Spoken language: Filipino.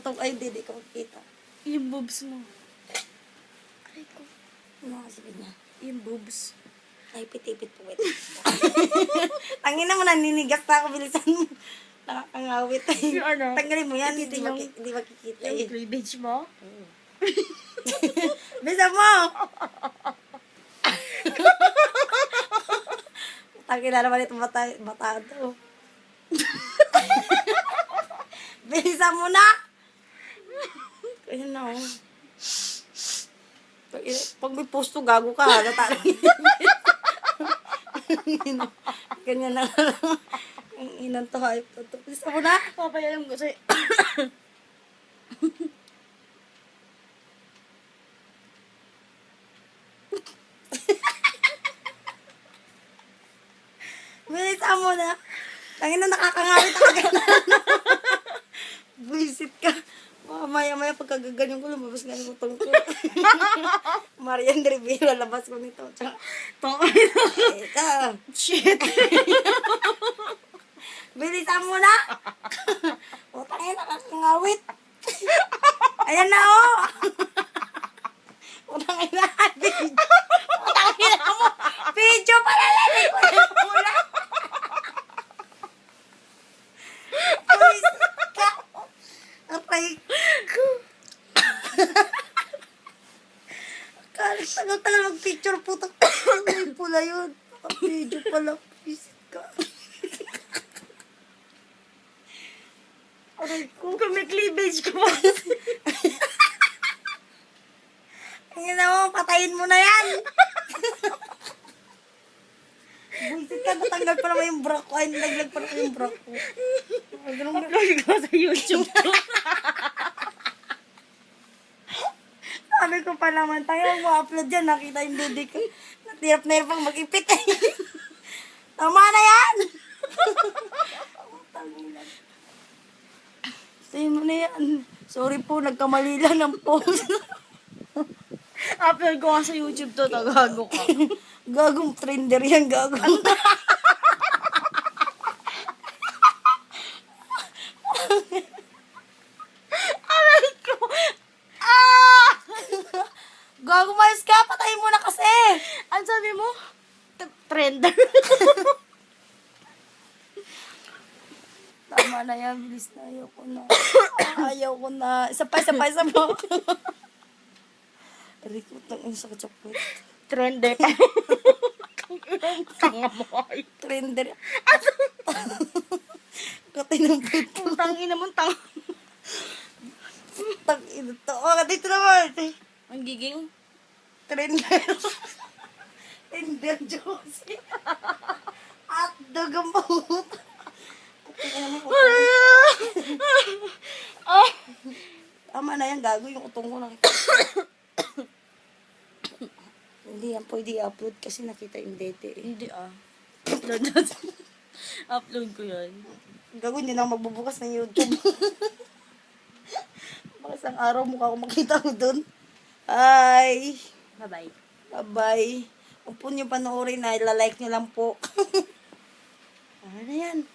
putong. Ay, hindi ko makikita. Yung boobs mo. Ay ko. Ano kasi na? Yung boobs. Ay, pitipit po. Wait. Tangina mo, naninigas na ako. Bilisan mo. Nakakangawit. Yung ano? Tanggalin mo yan. Ito Hindi, yung- hindi makikita Yung eh. cleavage mo? Bilisan mo! Tangina naman ito bata to. Bilisan mo na! Ayun na oh. Pag may posto, gago ka ha. Ganyan na lang. Ang inang to hype to. Bilisan mo na! Papayalam ko sa'yo. Bilisan mo na! Tangina nakakangawit ako ganun. Buisit ka. Maya-maya pagkagaganyan ko, lumabas nga yung utong ko. Marian Rivera, labas ko nito. Tsaka, Eka. Shit. Bilisan mo na! Utang yun, nakakangawit. Ayan na, oh! Utang yun na, utang yun na mo! Video pala lang! Wala! Buisit ka! Aray ko! Tagal-tagal mag-picture, putang. Ay, pula yun. Video pala. Buisit ka. Aray ko. Kung may cleavage ka ba? Tingnan mo, patayin mo na yan. Buisit ka, natanggal pa naman yung bra ko. Ay, nalaglag pa naman yung bra ko. Upload ko sa YouTube to. Sabi ko pa naman, tayo mo upload yan, nakita yung dudik ko. Natirap na hirap ang mag-ipit. Tama na yan! Sabi mo na yan. Sorry po, nagkamali lang ng post. Upload ko nga sa YouTube to, tagago ka. Gagong trender yan, gagong. Aray ko! Ah! Gagong, mayos ka, patayin mo na kasi. Ano sabi mo? Trender. Tama na yan, bilis na. Ayaw ko na. Ayaw ko na. Isa pa. Rico, tangin sa kachapit. Trender. Tanga mo ay. Trender. Katay ng puto. Putang ina mo, tanga. Tangin ito. Oh, dito naman. Ang giging. Trender. Trender Josie. At dagang bahut. Ah! Tama na yan, gago. Yung utong ko nakikita. Hindi yan pwede i-upload kasi nakita yung dete eh. Hindi ah. Upload natin. Upload ko yan. Gago, hindi na ako magbubukas ng YouTube. Baka isang araw mukha ko makita ko dun. Hi! Bye-bye. Bye-bye. Kung po nyo panoorin na, ilalike nyo lang po. Ano na yan?